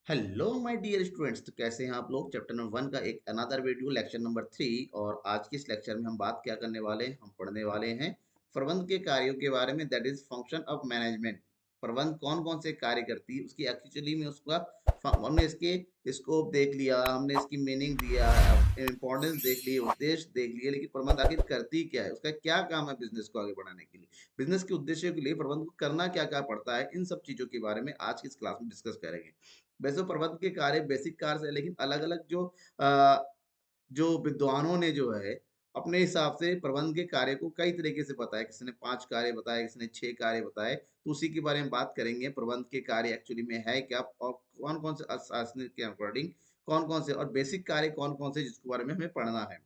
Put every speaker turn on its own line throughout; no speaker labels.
Hello my dear students. तो कैसे हैं आप लोग। चैप्टर नंबर 1 का एक अनदर वीडियो लेक्चर नंबर 3। और आज के इस लेक्चर में हम बात क्या करने वाले हैं, हम पढ़ने वाले हैं प्रबंध के कार्यों के बारे में। That is function of management. प्रबंध कौन कौन से कार्य करती है उसकी एक्चुअली में उसका हमने इसके स्कोप देख लिया, हमने इसकी मीनिंग दिया, इंपॉर्टेंस देख ली, उद्देश्य देख लिए, लेकिन प्रबंध आखिर करती क्या है, उसका क्या काम है बिजनेस को आगे बढ़ाने के लिए, बिजनेस के उद्देश्य के लिए प्रबंध को करना क्या क्या पड़ता है। इन सब चीजों के बारे में आज की इस क्लास में डिस्कस करेंगे। वैसे तो प्रबंध के कार्य बेसिक कार्य है, लेकिन अलग अलग जो विद्वानों ने जो है अपने हिसाब से प्रबंध के कार्य को कई तरीके से बताया। किसी ने 5 कार्य बताए, किसी ने 6 कार्य बताए। तो उसी के बारे में बात करेंगे, प्रबंध के कार्य एक्चुअली में है क्या और कौन कौन से शासनिक के अकॉर्डिंग कौन कौन से और बेसिक कार्य कौन कौन से जिसके बारे में हमें पढ़ना है।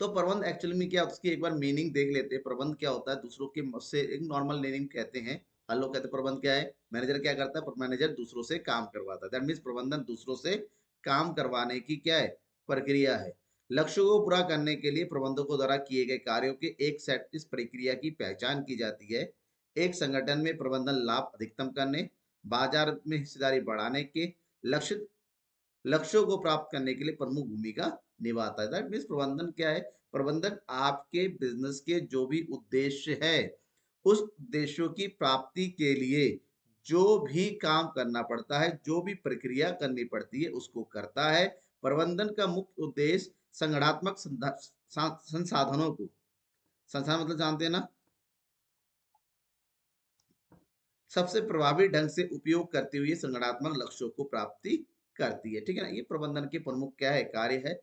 तो प्रबंध एक्चुअली में क्या होता है, उसकी एक बार मीनिंग देख लेते हैं। प्रबंध क्या होता है, दूसरों के से एक नॉर्मल मीनिंग कहते हैं। हर लोग कहते हैं प्रबंध क्या है, मैनेजर क्या करता है, मैनेजर दूसरों से काम करवाता है। दैट मीन्स प्रबंधन दूसरों से काम करवाने की क्या है, प्रक्रिया है। लक्ष्यों को पूरा करने के लिए प्रबंधकों द्वारा किए गए कार्यों के एक सेट, इस प्रक्रिया की पहचान की जाती है। एक संगठन में प्रबंधन लाभ अधिकतम करने, बाजार में हिस्सेदारी बढ़ाने के लक्ष्य लक्ष्यों को प्राप्त करने के लिए प्रमुख भूमिका निभाता है। दैट मीन्स प्रबंधन क्या है, प्रबंधन आपके बिजनेस के जो भी उद्देश्य है उस उद्देश्यों की प्राप्ति के लिए जो भी काम करना पड़ता है, जो भी प्रक्रिया करनी पड़ती है उसको करता है। प्रबंधन का मुख्य उद्देश्य संगठनात्मक संसाधनों को, संसाधन मतलब जानते हैं ना, सबसे प्रभावी ढंग से उपयोग करते हुए संगठनात्मक लक्ष्यों को प्राप्ति करती है। ठीक है ना, ये प्रबंधन के प्रमुख क्या है, कार्य है,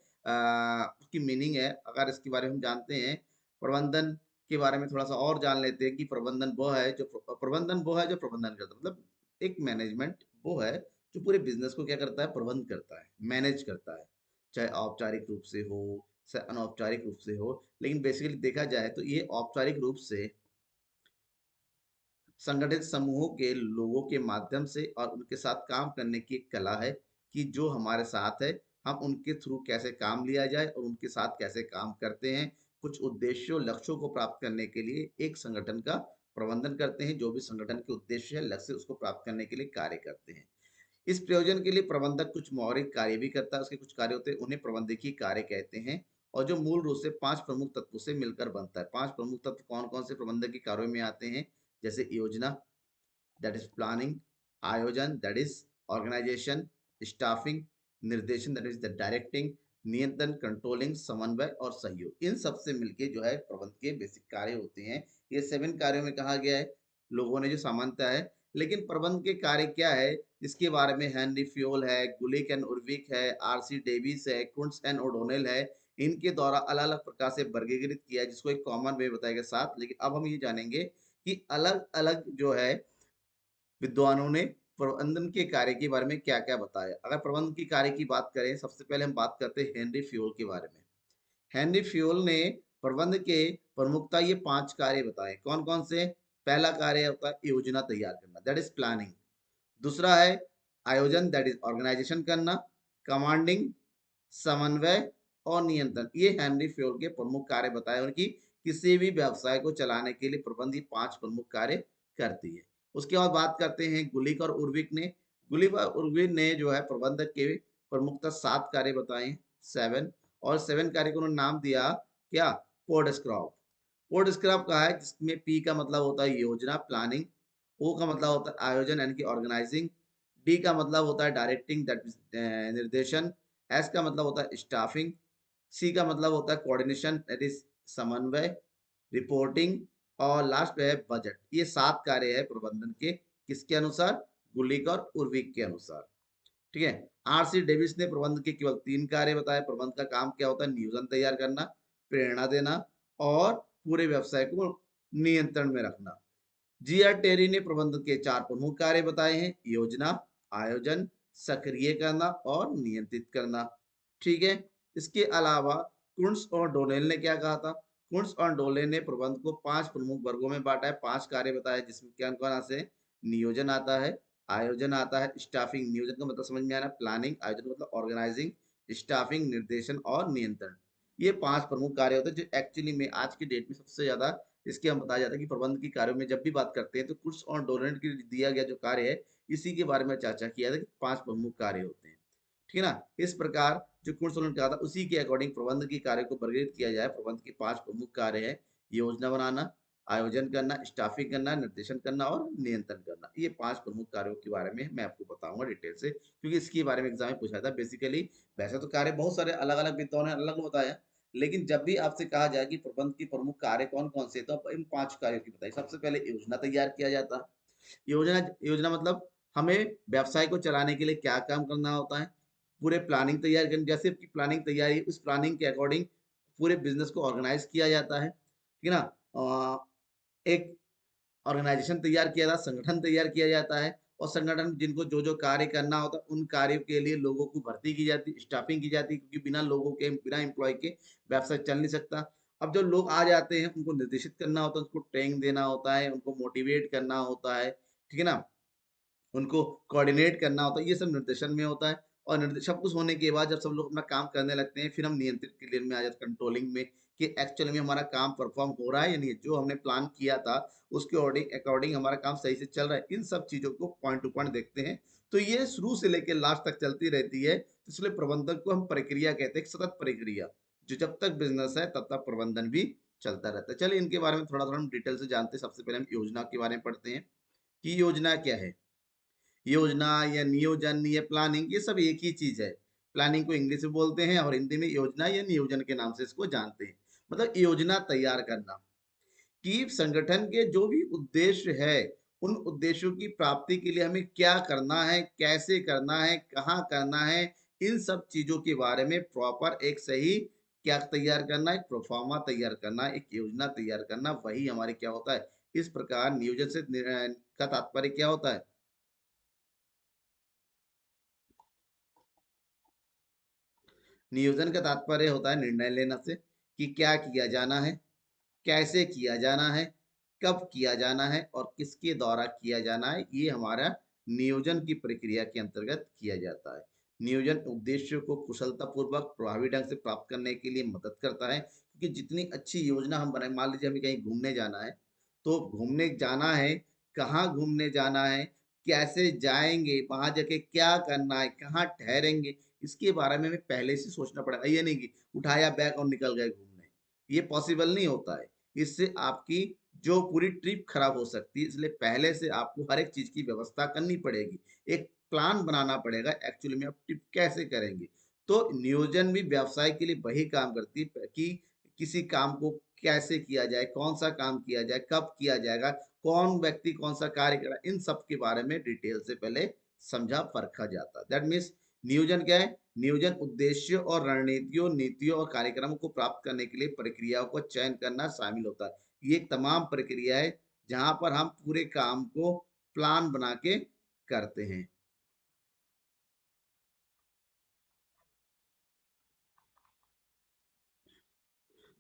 उसकी मीनिंग है। अगर इसके बारे में हम जानते हैं, प्रबंधन के बारे में थोड़ा सा और जान लेते हैं कि प्रबंधन वो है जो प्रबंधन करता है। मतलब एक मैनेजमेंट वो है जो पूरे बिजनेस को क्या करता है, प्रबंध करता है, मैनेज करता है। चाहे औपचारिक रूप से हो, चाहे अनौपचारिक रूप से हो, लेकिन बेसिकली देखा जाए तो ये औपचारिक रूप से संगठित समूहों के लोगों के माध्यम से और उनके साथ काम करने की एक कला है कि जो हमारे साथ है हम उनके थ्रू कैसे काम लिया जाए और उनके साथ कैसे काम करते हैं। कुछ उद्देश्यों लक्ष्यों को प्राप्त करने के लिए एक संगठन का प्रबंधन करते हैं। जो भी संगठन के उद्देश्य है, लक्ष्य, उसको प्राप्त करने के लिए कार्य करते हैं। इस प्रयोजन के लिए प्रबंधक कुछ मौलिक कार्य भी करता है। उसके कुछ कार्य होते हैं, उन्हें प्रबंधकीय कार्य कहते हैं। और जो मूल रूप से 5 प्रमुख तत्वों से मिलकर बनता है। 5 प्रमुख तत्व कौन कौन से प्रबंधकीय कार्यों में आते हैं, जैसे योजना, दैट इज प्लानिंग, आयोजन दैट इज ऑर्गेनाइजेशन, स्टाफिंग, निर्देशन दैट इज द डायरेक्टिंग, नियंत्रण कंट्रोलिंग, समन्वय और सहयोग। इन सब से मिलके जो है प्रबंध के बेसिक कार्य होते हैं। ये 7 कार्यों में कहा गया है, लोगों ने जो समानता है। लेकिन प्रबंध के कार्य क्या है, इसके बारे में हेनरी फ्योल है, गुलिक एंड उर्विक है, आरसी डेविस है, कुंट्स एंड ओडोनेल है। इनके द्वारा अलग अलग प्रकार से वर्गीकृत किया है, जिसको एक कॉमन वे बताया गया 7। लेकिन अब हम ये जानेंगे कि अलग अलग जो है विद्वानों ने प्रबंधन के कार्य के बारे में क्या क्या बताया। अगर प्रबंधन की कार्य की बात करें, सबसे पहले हम बात करते हैं हेनरी फ्योल के बारे में। हेनरी फ्योल ने प्रबंध के प्रमुखता ये 5 कार्य बताए। कौन कौन से, पहला कार्य होता है योजना तैयार करना, दैट इज प्लानिंग। दूसरा है आयोजन, दैट इज ऑर्गेनाइजेशन करना। कमांडिंग, समन्वय और नियंत्रण, ये हेनरी फ्योल के प्रमुख कार्य बताए उनकी। किसी भी व्यवसाय को चलाने के लिए प्रबंध ये 5 प्रमुख कार्य करती है। उसके बाद बात करते हैं गुलिक और उर्विक ने। गुलिक और उर्विक ने जो है प्रबंधक के प्रमुखता 7 कार्य बताए, 7। और 7 कार्य को उन्होंने नाम दिया क्या, पोर्ट स्क्रॉप। पोर्ट स्क्रॉप का है जिसमें पी का मतलब होता है योजना, प्लानिंग। ओ का मतलब होता है आयोजन यानी कि ऑर्गेनाइजिंग। डी का मतलब होता है डायरेक्टिंग, दैट निर्देशन। एस का मतलब होता है स्टाफिंग। सी का मतलब होता है कोऑर्डिनेशन, दैट इज समन्वय, रिपोर्टिंग। और लास्ट है बजट। ये 7 कार्य है प्रबंधन के, किसके अनुसार, गुलिक और उर्विक के अनुसार। ठीक है। आरसी डेविस ने प्रबंध के केवल 3 कार्य बताए। प्रबंध का काम क्या होता है, नियोजन तैयार करना, प्रेरणा देना और पूरे व्यवसाय को नियंत्रण में रखना। जी आर टेरी ने प्रबंधन के 4 प्रमुख कार्य बताए हैं, योजना, आयोजन, सक्रिय करना और नियंत्रित करना। ठीक है। इसके अलावा कुंट्स और डोनेल ने क्या कहा था, कुंट्स और डोनेल ने प्रबंध को 5 प्रमुख वर्गों में बांटा है, 5 कार्य बताए, जिसमें क्या कौन से, नियोजन आता है, आयोजन आता है, स्टाफिंग, नियोजन का मतलब समझ में आ रहा है, प्लानिंग, आयोजन मतलब ऑर्गेनाइजिंग, स्टाफिंग निर्देशन और नियंत्रण। ये 5 प्रमुख कार्य होते हैं जो एक्चुअली में आज की डेट में सबसे ज्यादा इसके हम बताया जाता है कि प्रबंध की कार्यों में जब भी बात करते हैं तो कुछ और डोनेट की दिया गया जो कार्य है इसी के बारे में चर्चा किया था कि 5 प्रमुख कार्य होते हैं। ठीक है ना? इस प्रकार जो कुंड कहा था उसी के अकॉर्डिंग प्रबंध के कार्य को वर्गीकृत किया जाए। प्रबंध के 5 प्रमुख कार्य हैं, योजना बनाना, आयोजन करना, स्टाफिंग करना, निर्देशन करना और नियंत्रण करना। ये 5 प्रमुख कार्यों के बारे में मैं आपको बताऊँगा डिटेल से, क्योंकि इसके बारे में एग्ज़ाम में पूछा था। बेसिकली वैसे तो कार्य बहुत सारे अलग-अलग विद्वानों ने अलग-अलग बताया, लेकिन जब भी आपसे कहा जाए कि प्रबंध के प्रमुख कार्य कौन-कौन से हैं, तो आप इन 5 कार्यों की बताइए। सबसे पहले योजना तैयार किया जाता है। योजना योजना मतलब हमें व्यवसाय को चलाने के लिए क्या काम करना होता है, पूरे प्लानिंग तैयार करनी, जैसे आपकी प्लानिंग तैयार है उस प्लानिंग के अकॉर्डिंग पूरे बिजनेस को ऑर्गेनाइज किया जाता है, ठीक है ना? एक ऑर्गेनाइजेशन तैयार किया जाता है, संगठन तैयार किया जाता है और संगठन जिनको जो कार्य करना होता है उन कार्यों के लिए लोगों को भर्ती की जाती है, स्टाफिंग की जाती है, क्योंकि बिना लोगों के, बिना एम्प्लॉय के व्यवसाय चल नहीं सकता। अब जो लोग आ जाते हैं उनको निर्देशित करना होता है, उनको ट्रेनिंग देना होता है, उनको मोटिवेट करना होता है, ठीक है ना? उनको कोऑर्डिनेट करना होता है, ये सब निर्देशन में होता है। और सब कुछ होने के बाद जब सब लोग अपना काम करने लगते हैं, फिर हम नियंत्रित क्रिया में आ जाते हैं, कंट्रोलिंग में, कि एक्चुअल में हमारा काम परफॉर्म हो रहा है या नहीं है। जो हमने प्लान किया था उसके अकॉर्डिंग हमारा काम सही से चल रहा है। इन सब चीज़ों को पॉइंट टू पॉइंट देखते हैं। तो ये शुरू से लेके लास्ट तक चलती रहती है। इसलिए प्रबंधन को हम प्रक्रिया कहते हैं, एक सतत प्रक्रिया, जो जब तक बिज़नेस है तब तक प्रबंधन भी चलता रहता है। चलिए इनके बारे में थोड़ा-थोड़ा हम डिटेल से जानते हैं। सबसे पहले हम योजना के बारे में पढ़ते हैं कि योजना क्या है? योजना या नियोजन या प्लानिंग ये सब एक ही चीज है। प्लानिंग को इंग्लिश में बोलते हैं और हिंदी में योजना या नियोजन के नाम से इसको जानते हैं। मतलब योजना तैयार करना कि संगठन के जो भी उद्देश्य है उन उद्देश्यों की प्राप्ति के लिए हमें क्या करना है, कैसे करना है, कहाँ करना है, इन सब चीजों के बारे में प्रॉपर एक सही क्या तैयार करना, एक प्रोफार्मा तैयार करना, एक योजना तैयार करना, वही हमारे क्या होता है। इस प्रकार नियोजन से का तात्पर्य क्या होता है? नियोजन का तात्पर्य होता है निर्णय लेना से कि क्या किया जाना है, कैसे किया जाना है, कब किया जाना है और किसके द्वारा किया जाना है। ये हमारा नियोजन की प्रक्रिया के अंतर्गत किया जाता है। नियोजन उद्देश्यों को कुशलतापूर्वक प्रभावी ढंग से प्राप्त करने के लिए मदद करता है, क्योंकि जितनी अच्छी योजना हम बनाए, मान लीजिए हमें कहीं घूमने जाना है, तो घूमने जाना है, कहाँ घूमने जाना है, कैसे जाएंगे, वहां जाके क्या करना है, कहाँ ठहरेंगे, इसके बारे में हमें पहले से सोचना पड़ेगा। ये नहीं कि उठाया बैग और निकल गए घूमने, ये पॉसिबल नहीं होता है। इससे आपकी जो पूरी ट्रिप खराब हो सकती है, इसलिए पहले से आपको हर एक चीज की व्यवस्था करनी पड़ेगी। एक प्लान बनाना पड़ेगा एक्चुअली में आप ट्रिप कैसे करेंगे। तो नियोजन भी व्यवसाय के लिए वही काम करती है कि किसी काम को कैसे किया जाए, कौन सा काम किया जाए, कब किया जाएगा, कौन व्यक्ति कौन सा कार्य कर रहा है, इन सब के बारे में डिटेल से पहले समझा परखा जाता है। दैट मीन्स नियोजन क्या है? नियोजन उद्देश्य और रणनीतियों, नीतियों और कार्यक्रमों को प्राप्त करने के लिए प्रक्रियाओं को चयन करना शामिल होता है। ये एक तमाम प्रक्रिया है जहां पर हम पूरे काम को प्लान बना के करते हैं।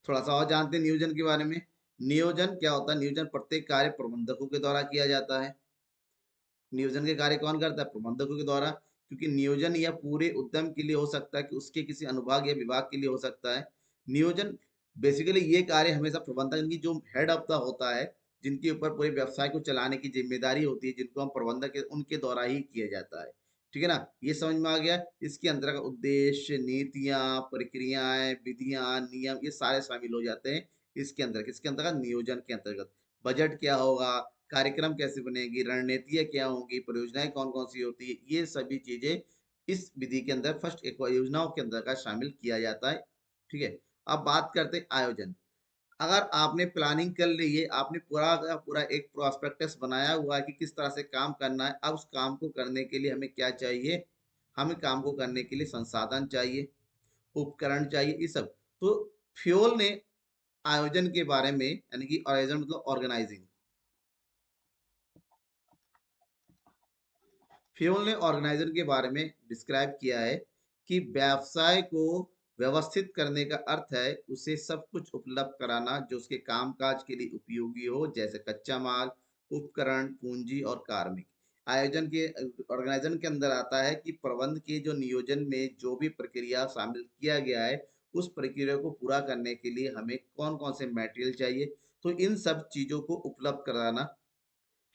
थोड़ा सा और जानते हैं नियोजन के बारे में। नियोजन क्या होता है? नियोजन प्रत्येक कार्य प्रबंधकों के द्वारा किया जाता है। नियोजन के कार्य कौन करता है? प्रबंधकों के द्वारा, क्योंकि नियोजन या पूरे उद्यम के लिए हो सकता है कि उसके किसी अनुभाग या विभाग के लिए हो सकता है। नियोजन बेसिकली ये कार्य हमेशा प्रबंधक, इनकी जो हेड ऑफ द होता है, जिनके ऊपर पूरे व्यवसाय को चलाने की जिम्मेदारी होती है, जिनको हम प्रबंधक उनके द्वारा ही किया जाता है। ठीक है ना? ये समझ में आ गया। इसके अंतर्गत उद्देश्य, नीतियां, प्रक्रियाएं, विधियां, नियम, ये सारे शामिल हो जाते हैं इसके अंतर्गत नियोजन के अंतर्गत। बजट क्या होगा, कार्यक्रम कैसे बनेगी, रणनीतियाँ क्या होंगी, परियोजनाएँ कौन-कौन सी होती है, ये सभी चीज़ें इस विधि के अंदर फर्स्ट एक योजनाओं के अंदर का शामिल किया जाता है। ठीक है? अब बात करते हैं आयोजन। अगर आपने प्लानिंग कर ली है, आपने पूरा का पूरा एक प्रोस्पेक्टस बनाया हुआ है कि किस तरह से काम करना है, अब उस काम को करने के लिए हमें क्या चाहिए? हमें काम को करने के लिए संसाधन चाहिए, उपकरण चाहिए, ये सब। तो फ्योल ने आयोजन के बारे में, यानी कि आयोजन मतलब ऑर्गेनाइजिंग, फ्यूल ने ऑर्गेनाइजर के बारे में डिस्क्राइब किया है कि व्यवसाय को व्यवस्थित करने का अर्थ है उसे सब कुछ उपलब्ध कराना जो उसके कामकाज के लिए उपयोगी हो, जैसे कच्चा माल, उपकरण, पूंजी और कार्मिक। आयोजन के ऑर्गेनाइजन के अंदर आता है कि प्रबंध के जो नियोजन में जो भी प्रक्रिया शामिल किया गया है, उस प्रक्रिया को पूरा करने के लिए हमें कौन कौन से मटेरियल चाहिए, तो इन सब चीजों को उपलब्ध कराना।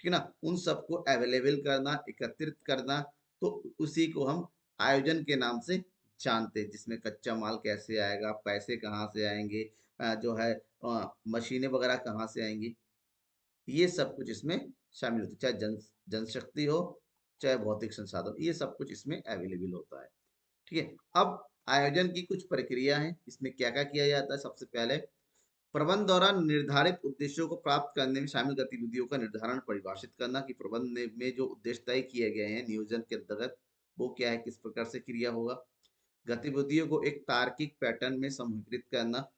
ठीक है ना? उन सबको अवेलेबल करना, एकत्रित करना, तो उसी को हम आयोजन के नाम से जानते हैं, जिसमें कच्चा माल कैसे आएगा, पैसे कहाँ से आएँगे, जो है मशीनें वगैरह कहाँ से आएँगी, ये सब कुछ इसमें शामिल होता है। चाहे जनशक्ति हो, चाहे भौतिक संसाधन, ये सब कुछ इसमें अवेलेबल होता है। ठीक है? अब आयोजन की कुछ प्रक्रिया है, इसमें क्या-क्या किया जाता है? सबसे पहले प्रबंध द्वारा निर्धारित उद्देश्यों को प्राप्त करने में शामिल गतिविधियों का निर्धारण परिभाषित करना कि प्रबंध में जो उद्देश्य तय किए गए हैं नियोजन के अंतर्गत, वो क्या है, किस प्रकार से क्रिया होगा। गतिविधियों को एक तार्किक पैटर्न में समूहीकृत करना,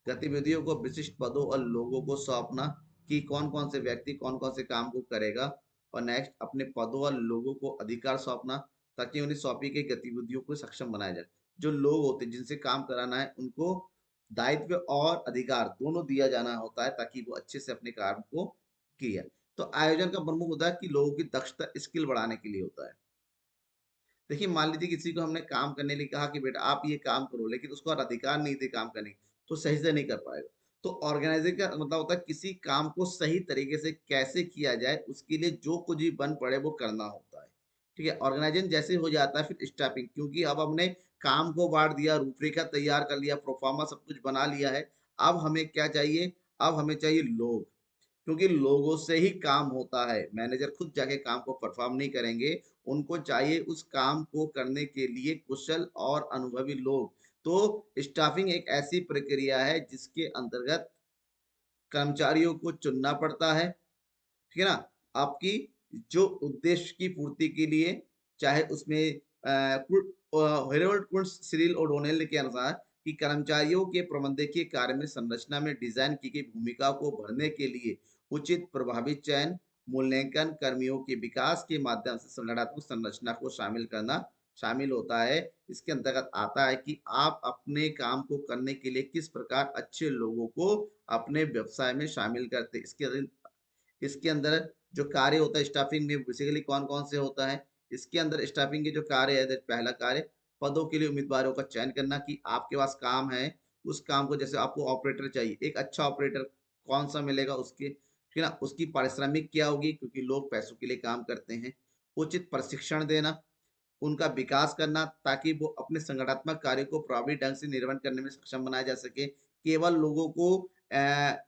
गतिविधियों को विशिष्ट पदों और लोगों को सौंपना कि कौन कौन से व्यक्ति कौन कौन से काम को करेगा। और नेक्स्ट, अपने पदों और लोगों को अधिकार सौंपना ताकि उन्हें सौंपी गई गतिविधियों को सक्षम बनाया जाए। जो लोग होते हैं जिनसे काम कराना है, उनको दायित्व और अधिकार दोनों दिया जाना होता है ताकि वो अच्छे से अपने काम को किया। तो आयोजन का प्रमुख होता है कि लोगों की दक्षता स्किल बढ़ाने के लिए होता है। देखिए, मान लीजिए किसी को हमने काम करने के लिए कहा कि बेटा आप ये काम करो, लेकिन उसको और अधिकार नहीं थे काम करने के, तो सही से नहीं कर पाएगा। तो ऑर्गेनाइजिंग का मतलब होता है किसी काम को सही तरीके से कैसे किया जाए, उसके लिए जो कुछ भी बन पड़े वो करना होता है। ठीक है? ऑर्गेनाइजेशन जैसे हो जाता है फिर स्टाफिंग, क्योंकि अब हमने काम को बाँट दिया, रूपरेखा तैयार कर लिया, प्रोफार्मा सब कुछ बना लिया है। अब हमें क्या चाहिए? अब हमें चाहिए लोग। क्योंकि लोगों से ही काम होता है। मैनेजर खुद जाके काम को परफॉर्म नहीं करेंगे, उनको चाहिए उस काम को करने के लिए कुशल और अनुभवी लोग। तो स्टाफिंग एक ऐसी प्रक्रिया है जिसके अंतर्गत कर्मचारियों को चुनना पड़ता है, ठीक है ना? आपकी जो उद्देश्य की पूर्ति के लिए, चाहे उसमें हेरोल्ड कुंट्ज सिरिल ओडोनेल के अनुसार कि कर्मचारियों के प्रबंधकीय कार्य में संरचना में डिजाइन की गई भूमिका को भरने के लिए उचित प्रभावी चयन, मूल्यांकन, कर्मियों के विकास के माध्यम से संगठनात्मक संरचना को शामिल करना शामिल होता है। इसके अंतर्गत आता है कि आप अपने काम को करने के लिए किस प्रकार अच्छे लोगों को अपने व्यवसाय में शामिल करते हैं। इसके अंदर जो कार्य होता है स्टाफिंग में बेसिकली कौन-कौन से होता है? इसके अंदर स्टाफिंग के जो कार्य है, पहला कार्य पदों के लिए उम्मीदवारों का चयन करना कि आपके पास काम है, उस काम को जैसे आपको ऑपरेटर चाहिए, एक अच्छा ऑपरेटर कौन-सा मिलेगा उसके, ठीक है ना? उसकी पारिश्रमिक क्या होगी क्योंकि लोग पैसों के लिए काम करते हैं। उचित प्रशिक्षण देना, उनका विकास करना ताकि वो अपने संगठनात्मक कार्यों को प्रभावी ढंग से निर्वहन करने में सक्षम बनाया जा सके। केवल लोगों को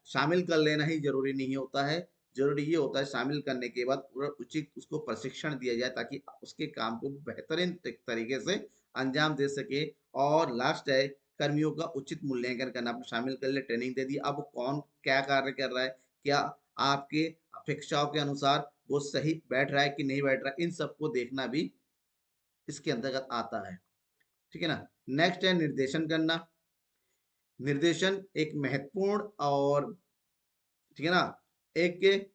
शामिल कर लेना ही ज़रूरी नहीं होता है। ज़रूरी ये होता है शामिल करने के बाद पूरा उचित उसको प्रशिक्षण दिया जाए ताकि उसके काम को बेहतरीन तरीके से अंजाम दे सके। और लास्ट है कर्मियों का उचित मूल्यांकन करना। आपने शामिल कर लिया, ट्रेनिंग दे दी, अब कौन क्या कार्य कर रहा है, क्या आपके अपेक्षाओं के अनुसार वो सही बैठ रहा है कि नहीं बैठ रहा है, इन सबको देखना भी इसके अंतर्गत आता है। ठीक है ना? नेक्स्ट है निर्देशन करना। निर्देशन एक महत्वपूर्ण और, ठीक है ना, एक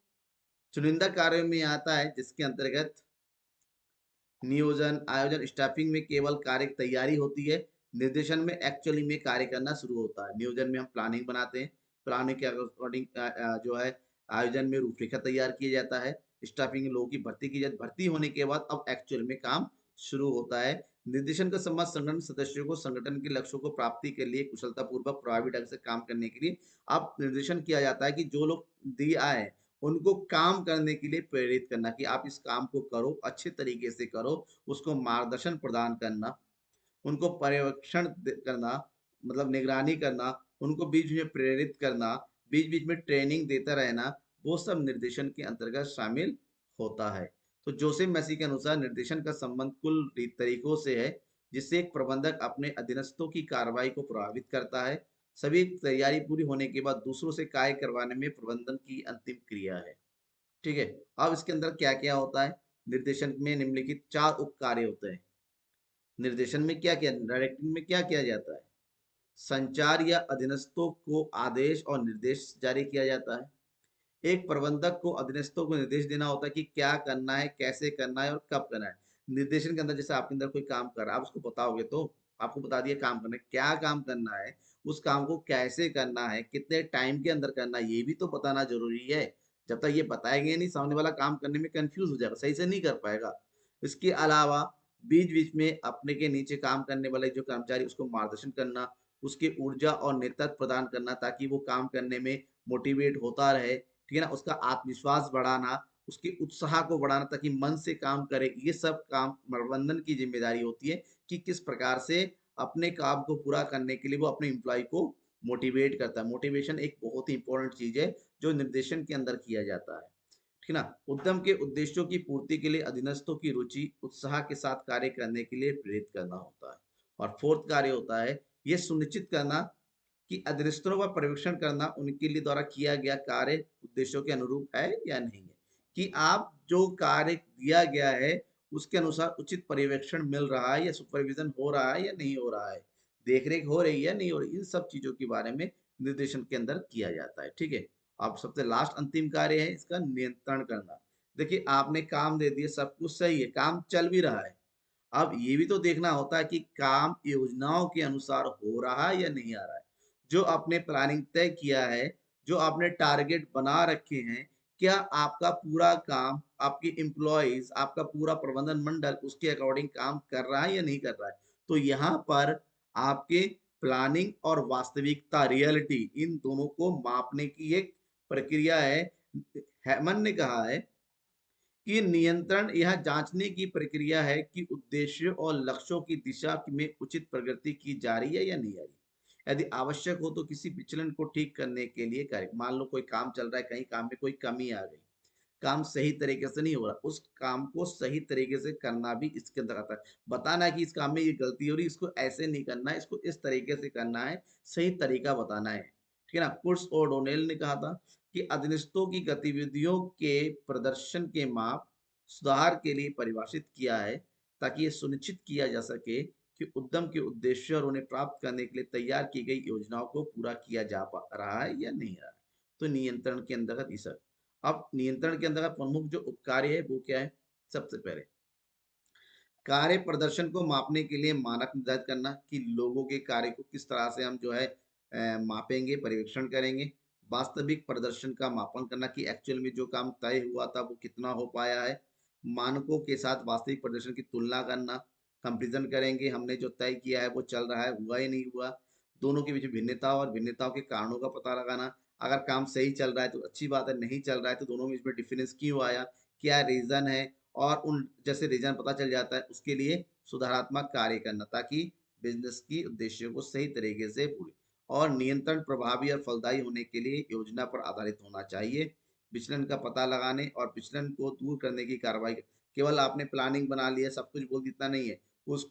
चुनिंदा कार्यों में आता है जिसके अंतर्गत नियोजन, आयोजन, स्टाफिंग में केवल कार्य की तैयारी होती है। निर्देशन में एक्चुअली में कार्य करना शुरू होता है। नियोजन में हम प्लानिंग बनाते हैं। प्लानिंग के अकॉर्डिंग जो है आयोजन में रूपरेखा तैयार किया जाता है। स्टाफिंग में लोगों की भर्ती की जाती है। भर्ती होने के बाद अब एक्चुअल में काम शुरू होता है। निर्देशन का संबंध संगठन सदस्यों को संगठन के लक्ष्यों को प्राप्ति के लिए कुशलतापूर्वक प्रभावी ढंग से काम करने के लिए अब निर्देशन किया जाता है कि जो लोग दिए आए उनको काम करने के लिए प्रेरित करना कि आप इस काम को करो, अच्छे तरीके से करो, उसको मार्गदर्शन प्रदान करना, उनको पर्यवेक्षण करना, मतलब निगरानी करना, उनको बीच में प्रेरित करना, बीच-बीच में ट्रेनिंग देता रहना, वो सब निर्देशन के अंतर्गत शामिल होता है। तो जोसेफ मैसी के अनुसार निर्देशन का संबंध कुल तरीकों से है, जिससे एक प्रबंधक अपने अधीनस्थों की कार्रवाई को प्रभावित करता है। सभी तैयारी पूरी होने के बाद दूसरों से कार्य करवाने में प्रबंधन की अंतिम क्रिया है। ठीक है? अब इसके अंदर क्या-क्या होता है? निर्देशन में निम्नलिखित 4 उप कार्य होते हैं। निर्देशन में क्या किया, डायरेक्टिंग में क्या किया जाता है? संचार या अधीनस्थों को आदेश और निर्देश जारी किया जाता है। एक प्रबंधक को अधीनस्थों को निर्देश देना होता है कि क्या करना है, कैसे करना है और कब करना है। निर्देशन के अंदर जैसे आपके अंदर कोई काम कर रहा है, आप उसको बताओगे तो आपको बता दिया काम करना है, क्या काम करना है, उस काम को कैसे करना है, कितने टाइम के अंदर करना है, ये भी तो बताना ज़रूरी है। जब तक ये बताएँगे नहीं, सामने वाला काम करने में कन्फ्यूज़ हो जाएगा, सही से नहीं कर पाएगा। इसके अलावा बीच-बीच में अपने के नीचे काम करने वाले जो कर्मचारी उसको मार्गदर्शन करना, उसकी ऊर्जा और नेतृत्व प्रदान करना ताकि वो काम करने में मोटिवेट होता रहे, ठीक है ना? उसका आत्मविश्वास बढ़ाना, उसके उत्साह को बढ़ाना ताकि मन से काम करे, ये सब काम प्रबंधन की जिम्मेदारी होती है कि किस प्रकार से अपने काम को पूरा करने के लिए वो अपने एम्प्लॉय को मोटिवेट करता है। मोटिवेशन एक बहुत ही इंपॉर्टेंट चीज है जो निर्देशन के अंदर किया जाता है, ठीक है ना। उद्यम के उद्देश्यों की पूर्ति के लिए अधीनस्थों की रुचि उत्साह के साथ कार्य करने के लिए प्रेरित करना होता है। और फोर्थ कार्य होता है ये सुनिश्चित करना कि अधीनस्थों का पर्यवेक्षण करना उनके लिए द्वारा किया गया कार्य उद्देश्यों के अनुरूप है या नहीं है, कि आप जो कार्य दिया गया है उसके अनुसार उचित पर्यवेक्षण मिल रहा है या सुपरविजन हो रहा है या नहीं हो रहा है, देखरेख हो रही है नहीं हो रही, इन सब चीजों के बारे में निर्देशन के अंदर किया जाता है, ठीक है। अब सबसे लास्ट अंतिम कार्य है इसका नियंत्रण करना। देखिए आपने काम दे दिए, सब कुछ सही है, काम चल भी रहा है, अब ये भी तो देखना होता है कि काम योजनाओं के अनुसार हो रहा है या नहीं आ रहा है। जो आपने प्लानिंग तय किया है, जो आपने टारगेट बना रखे हैं, क्या आपका पूरा काम, आपके एम्प्लॉइज, आपका पूरा प्रबंधन मंडल उसके अकॉर्डिंग काम कर रहा है या नहीं कर रहा है। तो यहाँ पर आपके प्लानिंग और वास्तविकता, रियलिटी, इन दोनों को मापने की एक प्रक्रिया है। हैमन ने कहा है कि नियंत्रण यह जांचने की प्रक्रिया है कि उद्देश्य और लक्ष्यों की दिशा में उचित प्रगति की जा रही है या नहीं आ रही। यदि आवश्यक हो तो किसी विचलन को ठीक करने के लिए करें। मान लो कोई काम चल रहा है, कहीं काम में कोई कमी आ गई, काम सही तरीके से नहीं हो रहा, उस काम को सही तरीके से करना भी इसके अंदर आता है। बताना है कि इस काम में ये गलती हो रही है, इसको ऐसे नहीं करना है, इसको इस तरीके से करना है, सही तरीका बताना है, ठीक है ना। कुर्स और डोनेल ने कहा था कि अधीनस्थों की गतिविधियों के प्रदर्शन के माप सुधार के लिए परिभाषित किया है ताकि ये सुनिश्चित किया जा सके कि उद्यम के उद्देश्य और उन्हें प्राप्त करने के लिए तैयार की गई योजनाओं को पूरा किया जा पा रहा है या नहीं रहा है। तो नियंत्रण के अंतर्गत ये सब। अब नियंत्रण के अंतर्गत प्रमुख जो उपकार्य है वो क्या है। सबसे पहले कार्य प्रदर्शन को मापने के लिए मानक निर्धारित करना कि लोगों के कार्य को किस तरह से हम जो है मापेंगे, पर्यवेक्षण करेंगे। वास्तविक प्रदर्शन का मापन करना कि एक्चुअल में जो काम तय हुआ था वो कितना हो पाया है। मानकों के साथ वास्तविक प्रदर्शन की तुलना करना, कंपेरिजन करेंगे, हमने जो तय किया है वो चल रहा है, हुआ ही नहीं हुआ। दोनों के बीच भिन्नता और भिन्नताओं के कारणों का पता लगाना। अगर काम सही चल रहा है तो अच्छी बात है, नहीं चल रहा है तो दोनों में इसमें डिफरेंस क्यों आया, क्या रीजन है, और उन जैसे रीजन पता चल जाता है उसके लिए सुधारात्मक कार्य करना ताकि बिजनेस की उद्देश्यों को सही तरीके से पूरी। और नियंत्रण प्रभावी और फलदायी होने के लिए योजना पर आधारित होना चाहिए। विचलन का पता लगाने और विचलन को दूर करने की कार्रवाई। केवल आपने प्लानिंग बना लिया, सब कुछ बोल इतना नहीं है उस,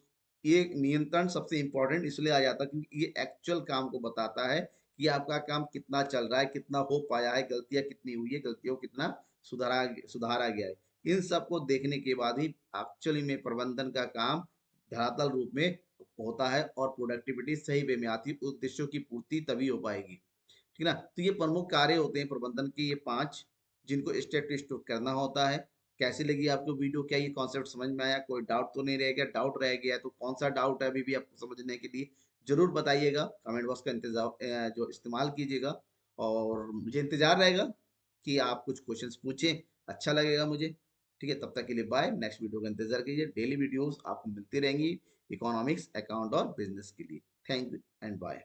ये नियंत्रण सबसे इंपॉर्टेंट इसलिए आ जाता है क्योंकि ये एक्चुअल काम को बताता है कि आपका काम कितना चल रहा है, कितना हो पाया है, गलतियां कितनी हुई है, गलतियों को कितना सुधारा गया है। इन सब को देखने के बाद ही एक्चुअली में प्रबंधन का काम धरातल रूप में होता है और प्रोडक्टिविटी सही वे में आती है, उद्देश्यों की पूर्ति तभी हो पाएगी, ठीक है ना। तो ये प्रमुख कार्य होते हैं प्रबंधन के, ये 5 जिनको स्टेप टू स्टेप करना होता है। कैसी लगी आपको वीडियो, क्या ये कॉन्सेप्ट समझ में आया, कोई डाउट तो नहीं रह गया, डाउट रह गया तो कौन सा डाउट है अभी भी आपको समझने के लिए जरूर बताइएगा, कमेंट बॉक्स का इंतजार जो इस्तेमाल कीजिएगा। और मुझे इंतजार रहेगा कि आप कुछ क्वेश्चंस पूछें, अच्छा लगेगा मुझे, ठीक है। तब तक के लिए बाय, नेक्स्ट वीडियो का इंतजार कीजिए, डेली वीडियोस आपको मिलती रहेंगी इकोनॉमिक्स, अकाउंट और बिजनेस के लिए। Thank you and bye.